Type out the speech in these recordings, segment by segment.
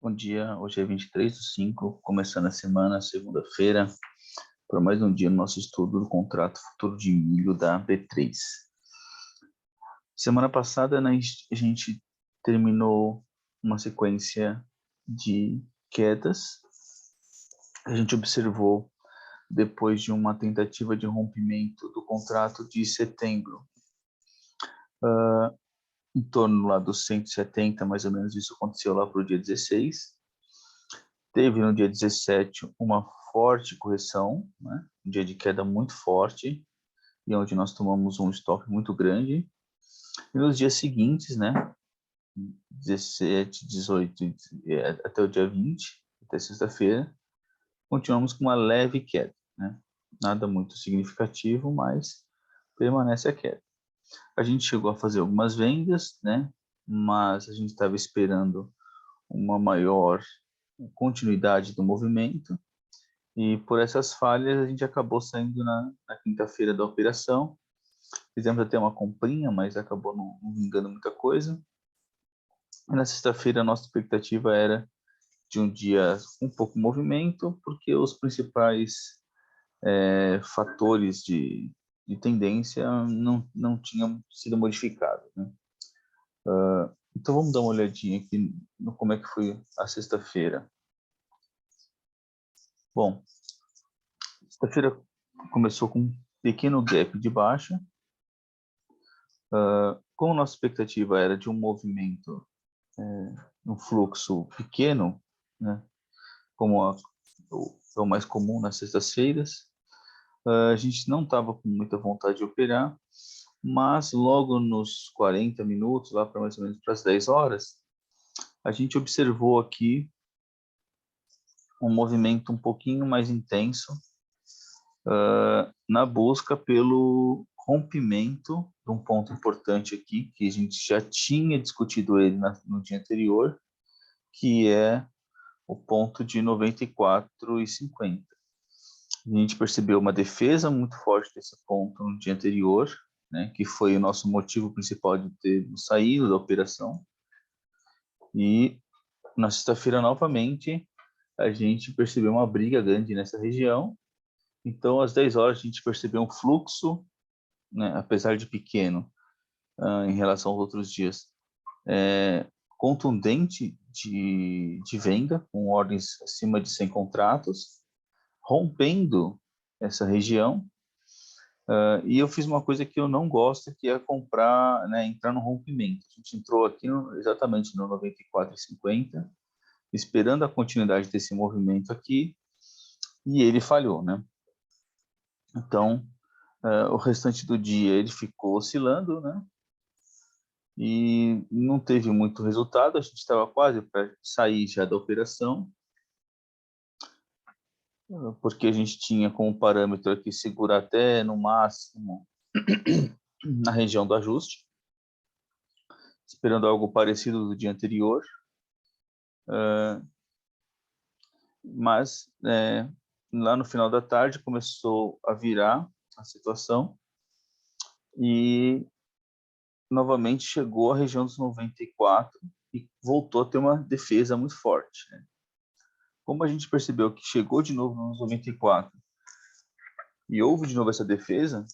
Bom dia, hoje é 23/5, começando a semana, segunda-feira, para mais um dia no nosso estudo do contrato futuro de milho da B3. Semana passada, né, a gente terminou uma sequência de quedas. A gente observou depois de uma tentativa de rompimento do contrato de setembro, em torno lá dos 170, mais ou menos, isso aconteceu lá para o dia 16. Teve no dia 17 uma forte correção, né? Um dia de queda muito forte, e onde nós tomamos um stop muito grande. E nos dias seguintes, né, 17, 18, até o dia 20, até sexta-feira, continuamos com uma leve queda, né? Nada muito significativo, mas permanece a queda. A gente chegou a fazer algumas vendas, né? Mas a gente estava esperando uma maior continuidade do movimento, e por essas falhas a gente acabou saindo na quinta-feira da operação. Fizemos até uma comprinha, mas acabou não vingando muita coisa. E na sexta-feira a nossa expectativa era de um dia com pouco movimento, porque os principais fatores de tendência não tinham sido modificados, né? Então vamos dar uma olhadinha aqui no como é que foi a sexta-feira. Bom, sexta-feira começou com um pequeno gap de baixa. Como nossa expectativa era de um movimento, um fluxo pequeno, né, como é o mais comum nas sextas-feiras, a gente não estava com muita vontade de operar, mas logo nos 40 minutos, lá para mais ou menos para as 10 horas, a gente observou aqui um movimento um pouquinho mais intenso, na busca pelo rompimento de um ponto importante aqui, que a gente já tinha discutido ele no dia anterior, que é o ponto de 94,50. A gente percebeu uma defesa muito forte desse ponto no dia anterior, né, que foi o nosso motivo principal de ter saído da operação. E na sexta-feira, novamente, a gente percebeu uma briga grande nessa região. Então, às 10 horas, a gente percebeu um fluxo, né, apesar de pequeno, em relação aos outros dias, contundente de venda, com ordens acima de 100 contratos, rompendo essa região. E eu fiz uma coisa que eu não gosto, que é comprar, né, entrar no rompimento. A gente entrou aqui exatamente no 94,50, esperando a continuidade desse movimento aqui, e ele falhou, né? Então, o restante do dia ele ficou oscilando, né? E não teve muito resultado. A gente estava quase para sair já da operação, porque a gente tinha como parâmetro aqui segurar até no máximo na região do ajuste, esperando algo parecido do dia anterior. Mas lá no final da tarde começou a virar a situação e novamente chegou à região dos 94 e voltou a ter uma defesa muito forte, né? Como a gente percebeu que chegou de novo nos 94 e houve de novo essa defesa,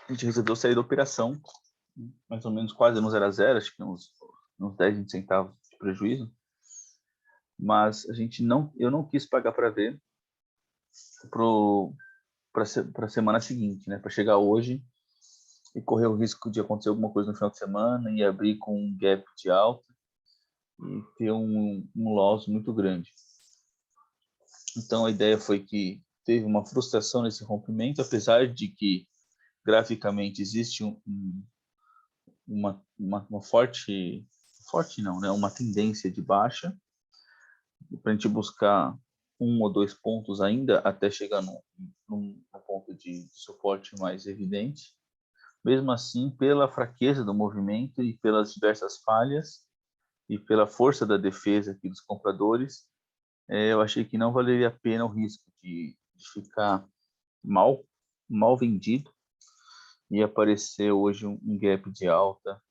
a gente resolveu sair da operação, mais ou menos quase no 0 a 0, acho que uns 10, 20 centavos de prejuízo. Mas eu não quis pagar para ver para a semana seguinte, né? Para chegar hoje e correr o risco de acontecer alguma coisa no final de semana e abrir com um gap de alta e ter um loss muito grande. Então a ideia foi que teve uma frustração nesse rompimento, apesar de que graficamente existe uma forte não, né? Uma tendência de baixa, para a gente buscar um ou dois pontos ainda até chegar num ponto de suporte mais evidente. Mesmo assim, pela fraqueza do movimento e pelas diversas falhas e pela força da defesa aqui dos compradores, eu achei que não valeria a pena o risco de ficar mal vendido e aparecer hoje um gap de alta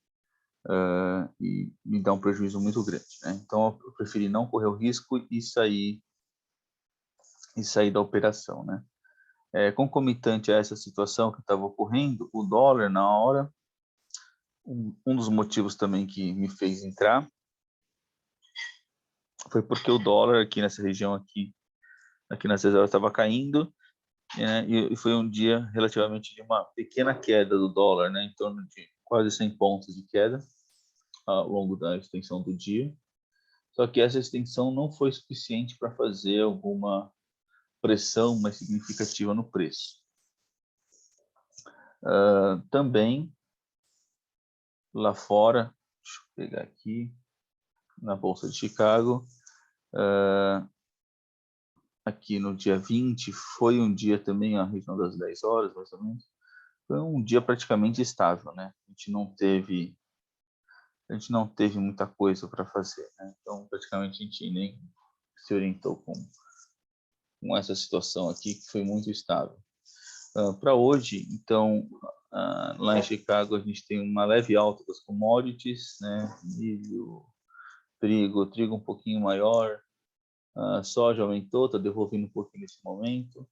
e me dá um prejuízo muito grande, né? Então, eu preferi não correr o risco e sair da operação, né? Concomitante a essa situação que estava ocorrendo, o dólar na hora, um dos motivos também que me fez entrar foi porque o dólar aqui nessa região aqui nas 6 horas estava caindo, né? E foi um dia relativamente de uma pequena queda do dólar, né? Em torno de quase 100 pontos de queda ao longo da extensão do dia. Só que essa extensão não foi suficiente para fazer alguma pressão mais significativa no preço. Também lá fora, deixa eu pegar aqui, na Bolsa de Chicago, aqui no dia 20, foi um dia também, a região das 10 horas, mais ou menos, foi um dia praticamente estável, né? A gente não teve muita coisa para fazer, né? Então, praticamente a gente nem se orientou com essa situação aqui, que foi muito estável. Para hoje, então, lá em Chicago, a gente tem uma leve alta das commodities, né? Milho, trigo um pouquinho maior, soja aumentou, está devolvendo um pouquinho nesse momento.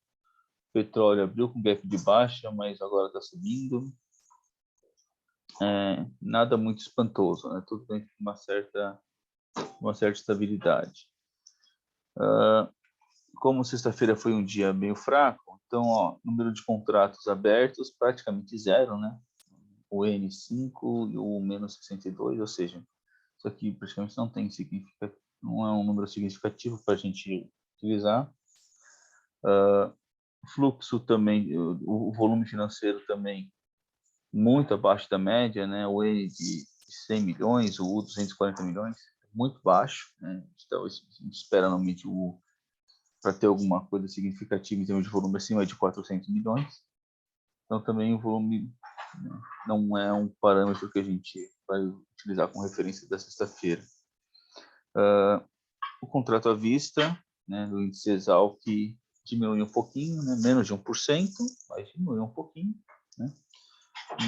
Petróleo abriu com gap de baixa, mas agora está subindo. Nada muito espantoso, né? Tudo dentro de uma certa estabilidade. Como sexta-feira foi um dia meio fraco, então, número de contratos abertos praticamente zero, né? O N5 e o menos 62, ou seja, isso aqui praticamente não é um número significativo para a gente utilizar. Fluxo também, o volume financeiro também muito abaixo da média, né? O N de 100 milhões, o U 240 milhões, muito baixo, né? Então, a gente espera normalmente para ter alguma coisa significativa em termos de volume acima de 400 milhões. Então, também o volume, né, não é um parâmetro que a gente vai utilizar como referência da sexta-feira. O contrato à vista, né, do índice Exalc diminuiu um pouquinho, né, menos de 1%, mas diminuiu um pouquinho, né?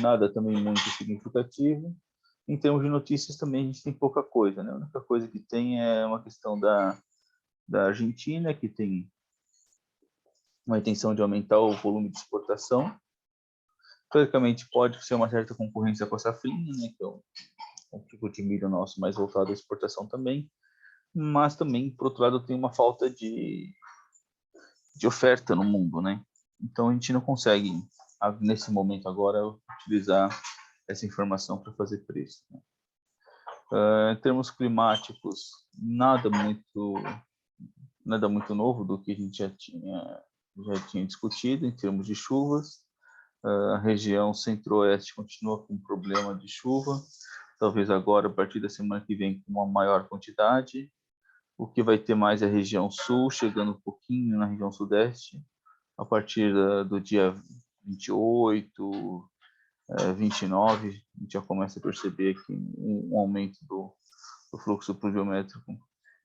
Nada também muito significativo. Em termos de notícias também a gente tem pouca coisa, né? A única coisa que tem é uma questão da Argentina, que tem uma intenção de aumentar o volume de exportação. Teoricamente pode ser uma certa concorrência com a safrinha, né, que é um tipo de milho nosso mais voltado à exportação também, mas também, por outro lado, tem uma falta de oferta no mundo, né? Então a gente não consegue, nesse momento agora, utilizar essa informação para fazer preço, né? Em termos climáticos, nada muito novo do que a gente já tinha discutido em termos de chuvas. A região centro-oeste continua com problema de chuva, talvez agora, a partir da semana que vem, com uma maior quantidade. O que vai ter mais é a região sul, chegando um pouquinho na região sudeste, a partir do dia 28, 29, a gente já começa a perceber aqui um aumento do fluxo pluviométrico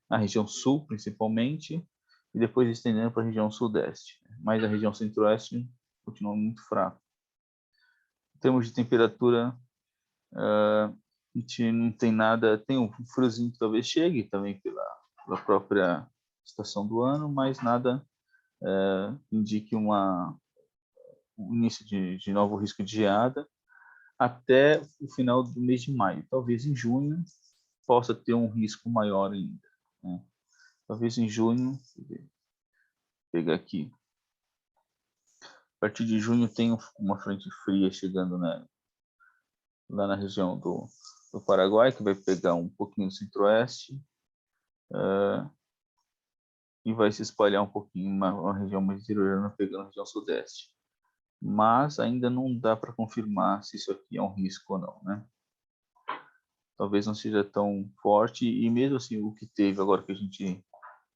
na região sul, principalmente, e depois estendendo para a região sudeste. Mas a região centro-oeste continua muito fraca. Em termos de temperatura, a gente não tem nada, tem um friozinho que talvez chegue também pela própria estação do ano, mas nada indique um início de novo risco de geada até o final do mês de maio. Talvez em junho possa ter um risco maior ainda, né? Talvez em junho, vou pegar aqui, a partir de junho tem uma frente fria chegando, né, lá na região do Paraguai, que vai pegar um pouquinho do centro-oeste, e vai se espalhar um pouquinho uma região mais interiorana, pegando a região sudeste. Mas ainda não dá para confirmar se isso aqui é um risco ou não, né? Talvez não seja tão forte, e mesmo assim, o que teve agora que a gente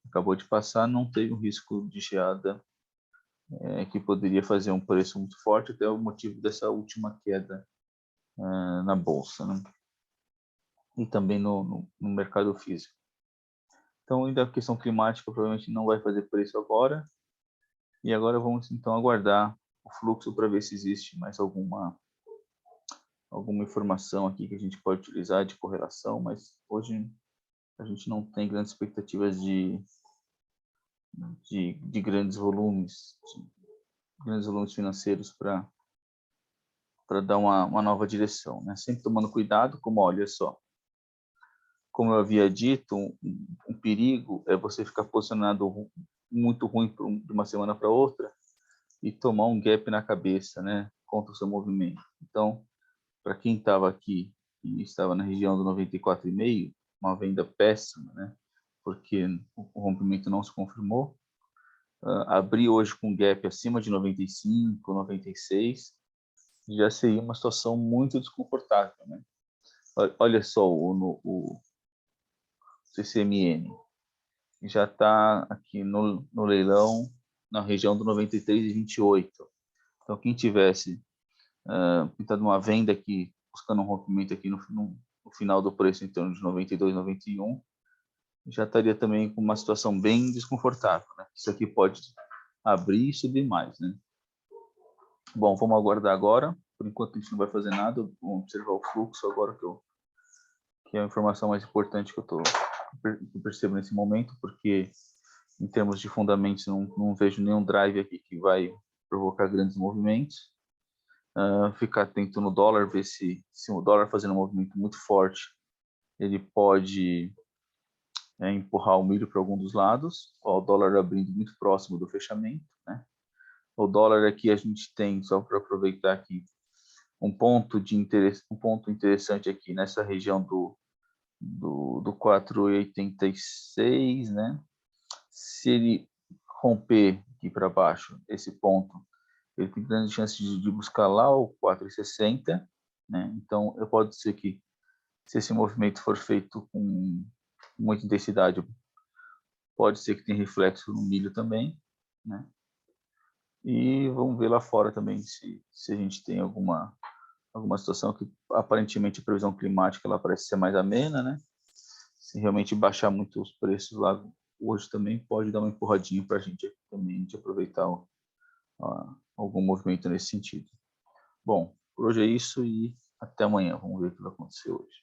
acabou de passar, não teve um risco de geada que poderia fazer um preço muito forte, até o motivo dessa última queda na bolsa, né? E também no mercado físico. Então, ainda a questão climática provavelmente não vai fazer preço agora, e agora vamos então aguardar o fluxo para ver se existe mais alguma informação aqui que a gente pode utilizar de correlação, mas hoje a gente não tem grandes expectativas de grandes volumes financeiros para dar uma nova direção, né? Sempre tomando cuidado, como olha só, como eu havia dito, um perigo é você ficar posicionado muito ruim de uma semana para outra e tomar um gap na cabeça, né, contra o seu movimento. Então, para quem estava aqui e estava na região do 94,5, uma venda péssima, né, porque o rompimento não se confirmou. Abrir hoje com gap acima de 95, 96, já seria uma situação muito desconfortável, né? Olha só, o CCMN já está aqui no leilão na região do 93,28. Então, quem tivesse pintado uma venda aqui, buscando um rompimento aqui no final do preço, em torno de 92, 91, já estaria também com uma situação bem desconfortável, né? Isso aqui pode abrir e subir mais, né? Bom, vamos aguardar agora. Por enquanto a gente não vai fazer nada. Vamos observar o fluxo agora, que é a informação mais importante que eu percebo nesse momento, porque em termos de fundamentos não vejo nenhum drive aqui que vai provocar grandes movimentos. Ficar atento no dólar, ver se o dólar fazendo um movimento muito forte, ele pode empurrar o milho para algum dos lados. O dólar abrindo muito próximo do fechamento, né? O dólar aqui a gente tem, só para aproveitar aqui, um ponto interessante aqui nessa região do 4,86, né? Se ele romper aqui para baixo esse ponto, ele tem grande chance de buscar lá o 4,60, né? Então, pode ser que, se esse movimento for feito com muita intensidade, pode ser que tenha reflexo no milho também, né? E vamos ver lá fora também se a gente tem alguma situação que aparentemente a previsão climática ela parece ser mais amena, né? Se realmente baixar muito os preços lá hoje também pode dar uma empurradinha para a gente também de aproveitar algum movimento nesse sentido. Bom, por hoje é isso e até amanhã. Vamos ver o que vai acontecer hoje.